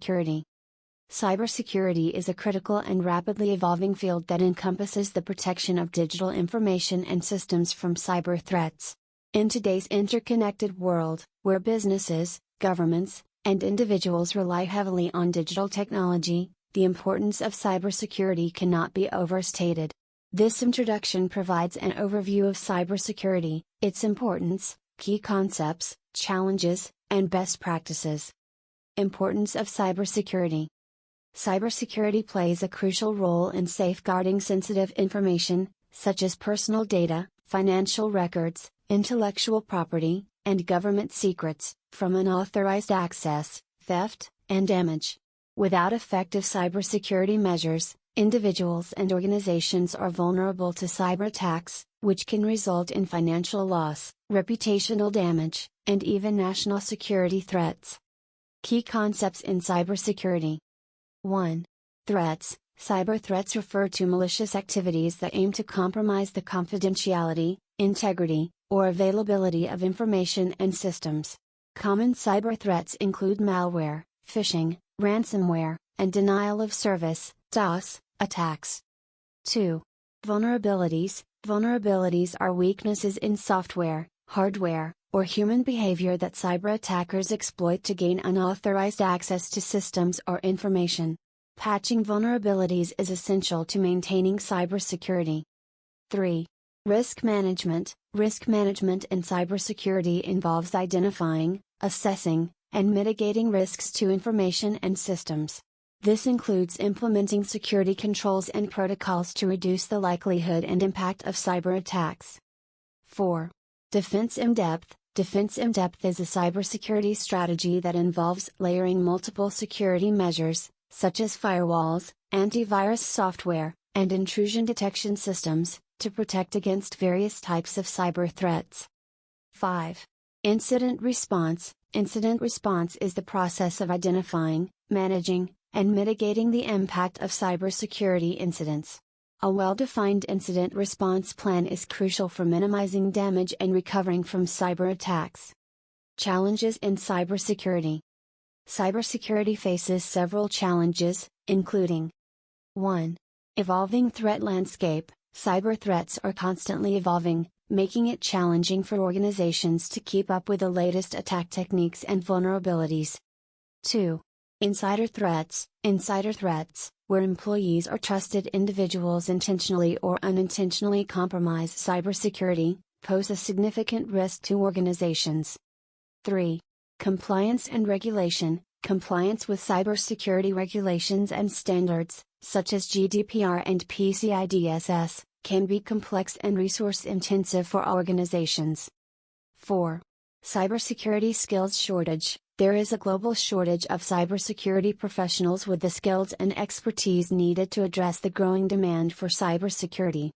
Security. Cybersecurity is a critical and rapidly evolving field that encompasses the protection of digital information and systems from cyber threats. In today's interconnected world, where businesses, governments, and individuals rely heavily on digital technology, the importance of cybersecurity cannot be overstated. This introduction provides an overview of cybersecurity, its importance, key concepts, challenges, and best practices. Importance of cybersecurity. Cybersecurity plays a crucial role in safeguarding sensitive information, such as personal data, financial records, intellectual property, and government secrets, from unauthorized access, theft, and damage. Without effective cybersecurity measures, individuals and organizations are vulnerable to cyber attacks, which can result in financial loss, reputational damage, and even national security threats. Key concepts in cybersecurity. 1. Threats. Cyber threats refer to malicious activities that aim to compromise the confidentiality, integrity, or availability of information and systems. Common cyber threats include malware, phishing, ransomware, and denial of service (DOS) attacks. 2. Vulnerabilities. Vulnerabilities are weaknesses in software, hardware, or human behavior that cyber attackers exploit to gain unauthorized access to systems or information. Patching vulnerabilities is essential to maintaining cybersecurity. 3. Risk management. Risk management in cybersecurity involves identifying, assessing, and mitigating risks to information and systems. This includes implementing security controls and protocols to reduce the likelihood and impact of cyber attacks. 4. Defense in depth. Defense in depth is a cybersecurity strategy that involves layering multiple security measures, such as firewalls, antivirus software, and intrusion detection systems, to protect against various types of cyber threats. 5. Incident response. Incident response is the process of identifying, managing, and mitigating the impact of cybersecurity incidents. A well-defined incident response plan is crucial for minimizing damage and recovering from cyber attacks. Challenges in cybersecurity. Cybersecurity faces several challenges, including 1. Evolving threat landscape. Cyber threats are constantly evolving, making it challenging for organizations to keep up with the latest attack techniques and vulnerabilities. 2. Insider threats. Insider threats, where employees or trusted individuals intentionally or unintentionally compromise cybersecurity, pose a significant risk to organizations. 3. Compliance and regulation. Compliance with cybersecurity regulations and standards, such as GDPR and PCI DSS, can be complex and resource-intensive for organizations. 4. Cybersecurity skills shortage. There is a global shortage of cybersecurity professionals with the skills and expertise needed to address the growing demand for cybersecurity.